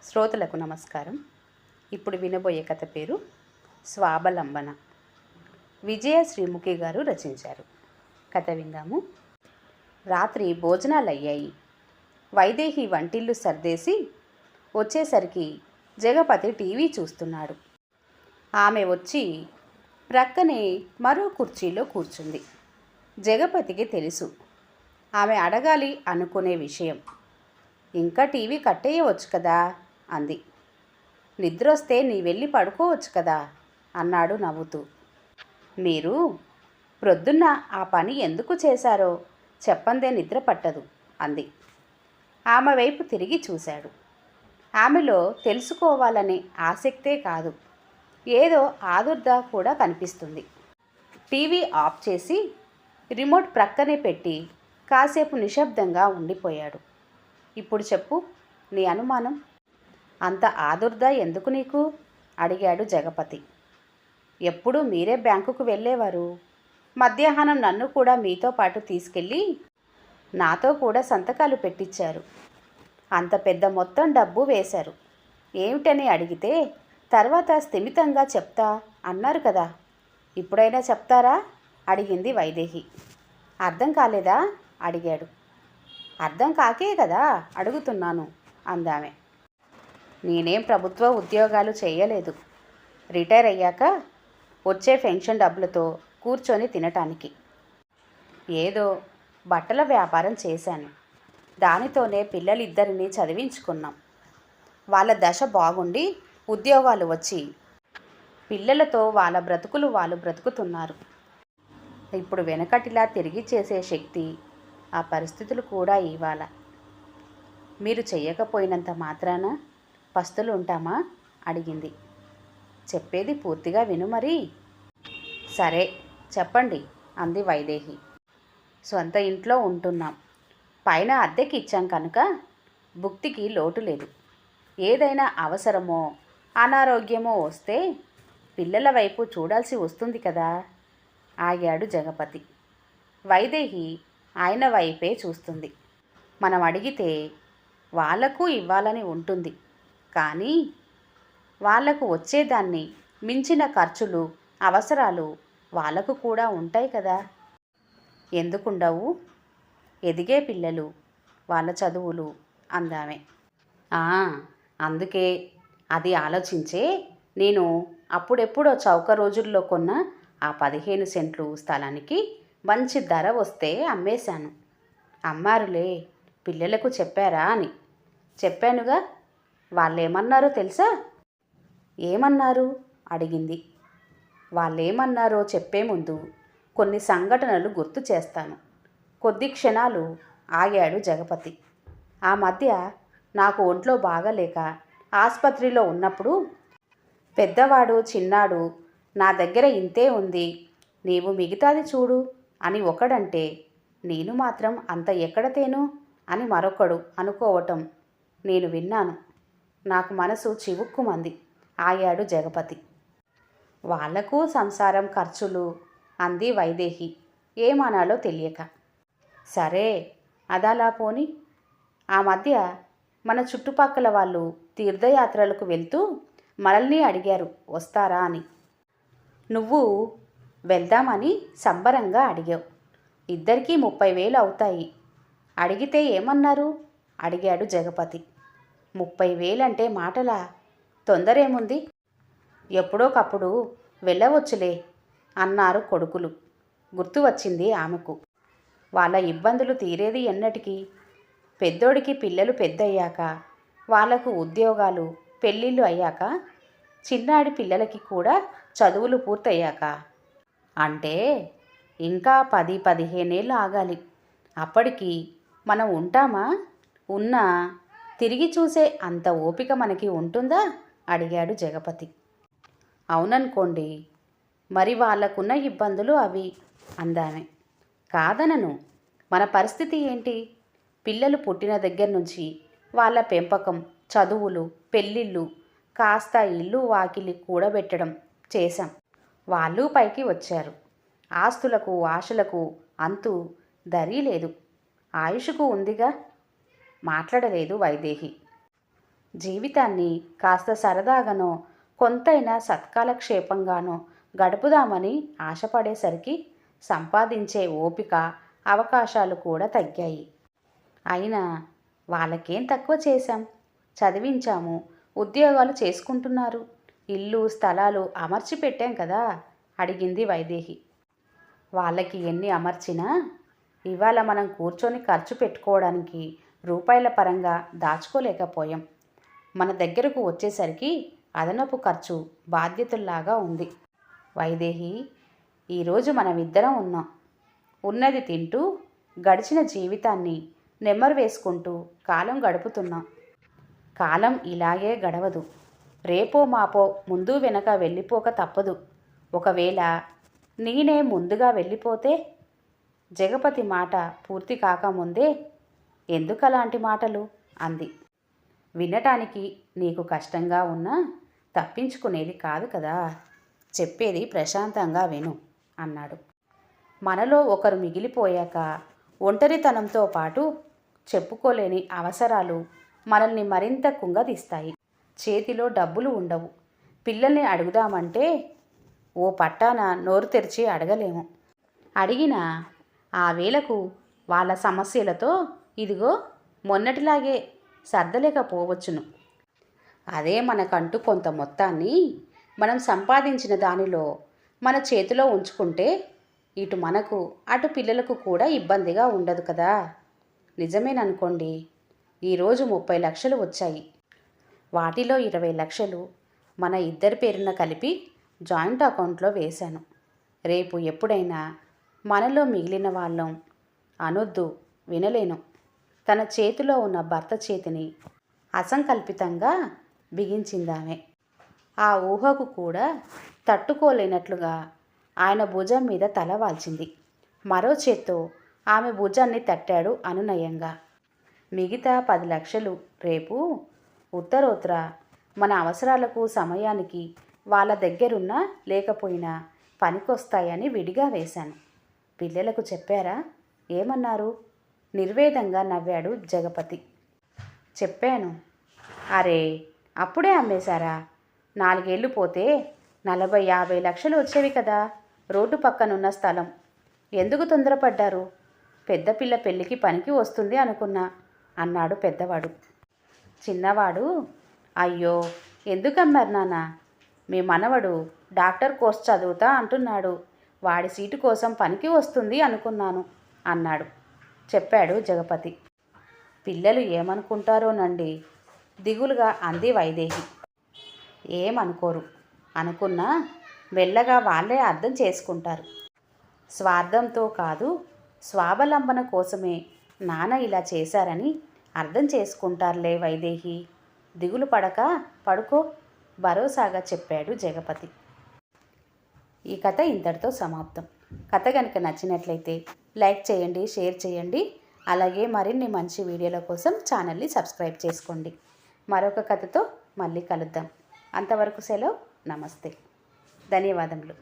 శ్రోతలకు నమస్కారం. ఇప్పుడు వినబోయే కథ పేరు స్వావలంబన. విజయ శ్రీముఖి గారు రచించారు. కథ విందాము. రాత్రి భోజనాలయ్యాయి. వైదేహి వంటిల్లు సర్దేసి వచ్చేసరికి జగపతి టీవీ చూస్తున్నాడు. ఆమె వచ్చి ప్రక్కనే మరో కుర్చీలో కూర్చుంది. జగపతికి తెలుసు ఆమె అడగాలి అనుకునే విషయం. ఇంకా టీవీ కట్టేయవచ్చు కదా అంది. నిద్రొస్తే నీ వెళ్ళి పడుకోవచ్చు కదా అన్నాడు నవ్వుతూ. మీరు ప్రొద్దున్న ఆ పని ఎందుకు చేశారో చెప్పందే నిద్ర పట్టదు అంది. ఆమె వైపు తిరిగి చూశాడు. ఆమెలో తెలుసుకోవాలనే ఆసక్తే కాదు, ఏదో ఆదుర్ద కూడా కనిపిస్తుంది. టీవీ ఆఫ్ చేసి రిమోట్ ప్రక్కనే పెట్టి కాసేపు నిశ్శబ్దంగా ఉండిపోయాడు. ఇప్పుడు చెప్పు, నీ అనుమానం. అంత ఆదుర్ద ఎందుకు నీకు అడిగాడు జగపతి. ఎప్పుడు మీరే బ్యాంకుకు వెళ్ళేవారు. మధ్యాహ్నం నన్ను కూడా మీతో పాటు తీసుకెళ్ళి నాతో కూడా సంతకాలు పెట్టించారు. అంత పెద్ద మొత్తం డబ్బు వేశారు. ఏమిటని అడిగితే తర్వాత స్థిమితంగా చెప్తా అన్నారు కదా, ఇప్పుడైనా చెప్తారా అడిగింది వైదేహి. అర్థం కాలేదా అడిగాడు. అర్థం కాకే కదా అడుగుతున్నాను అందామె. నేనేం ప్రభుత్వ ఉద్యోగాలు చేయలేదు. రిటైర్ అయ్యాక వచ్చే పెన్షన్ డబ్బులతో కూర్చొని తినటానికి ఏదో బట్టల వ్యాపారం చేశాను. దానితోనే పిల్లలిద్దరినీ చదివించుకున్నాం. వాళ్ళ దశ బాగుండి ఉద్యోగాలు వచ్చి పిల్లలతో వాళ్ళ బ్రతుకులు వాళ్ళు బ్రతుకుతున్నారు. ఇప్పుడు వెనకటిలా తిరిగి చేసే శక్తి, ఆ పరిస్థితులు కూడా ఇవాళ. మీరు చెయ్యకపోయినంత మాత్రాన పస్తులు ఉంటామా అడిగింది. చెప్పేది పూర్తిగా విను మరి. సరే చెప్పండి అంది వైదేహి. సొంత ఇంట్లో ఉంటున్నాం. పైన అద్దెకి ఇచ్చాం కనుక భుక్తికి లోటు లేదు. ఏదైనా అవసరమో అనారోగ్యమో వస్తే పిల్లల వైపు చూడాల్సి వస్తుంది కదా ఆగాడు జగపతి. వైదేహి ఆయన వైపే చూస్తుంది. మనం అడిగితే వాళ్లకు ఇవ్వాలని ఉంటుంది, కానీ వాళ్లకు వచ్చేదాన్ని మించిన ఖర్చులు అవసరాలు వాళ్ళకు కూడా ఉంటాయి కదా. ఎందుకుండవు? ఎదిగే పిల్లలు, వాళ్ళ చదువులు అందామే. అందుకే అది ఆలోచించే నేను అప్పుడెప్పుడో చౌక రోజుల్లో కొన్న ఆ 15 సెంట్లు స్థలానికి మంచి ధర వస్తే అమ్మేశాను. అమ్మారులే, పిల్లలకు చెప్పారా అని. చెప్పానుగా. వాళ్ళేమన్నారో తెలుసా? ఏమన్నారు అడిగింది. వాళ్ళేమన్నారో చెప్పే ముందు కొన్ని సంఘటనలు గుర్తు చేస్తాను. కొద్ది క్షణాలు ఆగాడు జగపతి. ఆ మధ్య నాకు ఒంట్లో బాగలేక ఆసుపత్రిలో ఉన్నప్పుడు పెద్దవాడు చిన్నాడు నా దగ్గర ఇంతే ఉంది, నీవు మిగతాది చూడు అని ఒకడంటే నేను మాత్రం అంత ఎక్కడ తేను అని మరొకడు అనుకోవటం నేను విన్నాను. నాకు మనసు చివుక్కుమంది ఆగాడు జగపతి. వాళ్లకు సంసారం ఖర్చులు అంది వైదేహి ఏమనాలో తెలియక. సరే అదలా పోని. ఆ మధ్య మన చుట్టుపక్కల వాళ్ళు తీర్థయాత్రలకు వెళ్తూ మనల్ని అడిగారు వస్తారా అని. నువ్వు వెళ్దామని సంబరంగా అడిగావు. ఇద్దరికీ 30,000 అవుతాయి. అడిగితే ఏమన్నారు అడిగాడు జగపతి. 30,000 అంటే మాటలా? తొందరేముంది? ఎప్పుడోకప్పుడు వెళ్ళవచ్చులే అన్నారు కొడుకులు. గుర్తు వచ్చింది ఆమెకు. వాళ్ళ ఇబ్బందులు తీరేది ఎన్నటికి? పెద్దోడికి పిల్లలు పెద్దయ్యాక, వాళ్లకు ఉద్యోగాలు పెళ్ళిళ్ళు అయ్యాక, చిన్నాడి పిల్లలకి కూడా చదువులు పూర్తయ్యాక. అంటే ఇంకా 10-15 ఏళ్ళు ఆగాలి. అప్పటికి మనం ఉంటామా? ఉన్నా తిరిగి చూసే అంత ఓపిక మనకి ఉంటుందా అడిగాడు జగపతి. అవుననుకోండి, మరి వాళ్ళకున్న ఇబ్బందులు అవి అందామె. కాదనను. మన పరిస్థితి ఏంటి? పిల్లలు పుట్టిన దగ్గర నుంచి వాళ్ళ పెంపకం, చదువులు, పెళ్ళిళ్ళు, కాస్త ఇల్లు వాకిలి కూడబెట్టడం చేశాం. వాళ్ళు పైకి వచ్చారు. ఆస్తులకు ఆశలకు అంతు దరి లేదు. ఆయుషుకు ఉందిగా. మాట్లాడలేదు వైదేహి. జీవితాన్ని కాస్త సరదాగానో కొంతైనా సత్కాలక్షేపంగానో గడుపుదామని ఆశపడేసరికి సంపాదించే ఓపిక అవకాశాలు కూడా తగ్గాయి. అయినా వాళ్ళకేం తక్కువ చేశాం, చదివించాము, ఉద్యోగాలు చేసుకుంటున్నారు, ఇల్లు స్థలాలు అమర్చి పెట్టాం కదా అడిగింది వైదేహి. వాళ్ళకి ఎన్ని అమర్చినా ఇవాళ మనం కూర్చొని ఖర్చు పెట్టుకోవడానికి రూపాయల పరంగా దాచుకోలేకపోయాం. మన దగ్గరకు వచ్చేసరికి అదనపు ఖర్చు బాధ్యతల్లాగా ఉంది. వైదేహి, ఈరోజు మనమిద్దరం ఉన్నాం. ఉన్నది తింటూ గడిచిన జీవితాన్ని నెమ్మరు వేసుకుంటూ కాలం గడుపుతున్నాం. కాలం ఇలాగే గడవదు. రేపో మాపో ముందు వెనక వెళ్ళిపోక తప్పదు. ఒకవేళ నేనే ముందుగా వెళ్ళిపోతే? జగపతి మాట పూర్తి కాకముందే ఎందుకలాంటి మాటలు అంది. వినటానికి నీకు కష్టంగా ఉన్నా తప్పించుకునేది కాదు కదా, చెప్పేది ప్రశాంతంగా విను అన్నాడు. మనలో ఒకరు మిగిలిపోయాక ఒంటరితనంతో పాటు చెప్పుకోలేని అవసరాలు మనల్ని మరింత కుంగదీస్తాయి. చేతిలో డబ్బులు ఉండవు. పిల్లల్ని అడుగుదామంటే ఓ పట్టాన నోరు తెరిచి అడగలేము. అడిగినా ఆ వేళకు వాళ్ళ సమస్యలతో ఇదిగో మొన్నటిలాగే సర్దలేకపోవచ్చును. అదే మనకంటూ కొంత మొత్తాన్ని మనం సంపాదించిన దానిలో మన చేతిలో ఉంచుకుంటే ఇటు మనకు అటు పిల్లలకు కూడా ఇబ్బందిగా ఉండదు కదా. నిజమేననుకోండి, ఈరోజు 30 లక్షలు వచ్చాయి. వాటిలో 20 లక్షలు మన ఇద్దరి పేరున కలిపి జాయింట్ అకౌంట్లో వేశాను. రేపు ఎప్పుడైనా మనలో మిగిలిన వాళ్ళం అనొద్దు, వినలేను. తన చేతిలో ఉన్న భర్త చేతిని అసంకల్పితంగా బిగించిందామె. ఆ ఊహకు కూడా తట్టుకోలేనట్లుగా ఆయన భుజం మీద తల వాల్చింది. మరో చేత్తో ఆమె భుజాన్ని తట్టాడు అనునయంగా. మిగతా 10 లక్షలు రేపు ఉత్తరోత్తర మన అవసరాలకు సమయానికి వాళ్ళ దగ్గరున్నా లేకపోయినా పనికొస్తాయని విడిగా వేశాను. పిల్లలకు చెప్పారా? ఏమన్నారు? నిర్వేదంగా నవ్వాడు జగపతి. చెప్పాను. అరే, అప్పుడే అమ్మేశారా? 4 ఏళ్ళు పోతే 40-50 లక్షలు వచ్చేవి కదా. రోడ్డు పక్కనున్న స్థలం. ఎందుకు తొందరపడ్డారు? పెద్ద పిల్ల పెళ్ళికి పనికి వస్తుంది అనుకున్నా అన్నాడు పెద్దవాడు. చిన్నవాడు, అయ్యో ఎందుకమ్మారు నాన్న? మీ మనవడు డాక్టర్ కోర్స్ చదువుతా అంటున్నాడు. వాడి సీటు కోసం పనికి వస్తుంది అనుకున్నాను అన్నాడు. చెప్పాడు జగపతి. పిల్లలు ఏమనుకుంటారోనండి దిగులుగా అంది వైదేహి. ఏమనుకోరు. అనుకున్నా మెల్లగా వాళ్ళే అర్థం చేసుకుంటారు. స్వార్థంతో కాదు, స్వావలంబన కోసమే నాన్న ఇలా చేశారని అర్థం చేసుకుంటారులే వైదేహి. దిగులు పడక పడుకో భరోసాగా చెప్పాడు జగపతి. ఈ కథ ఇంతటితో సమాప్తం. కథ కనుక నచ్చినట్లయితే లైక్ చేయండి, షేర్ చేయండి. అలాగే మరిన్ని మంచి వీడియోల కోసం ఛానల్ని సబ్స్క్రైబ్ చేసుకోండి. మరొక కథతో మళ్ళీ కలుద్దాం. అంతవరకు సెలవు. నమస్తే. ధన్యవాదములు.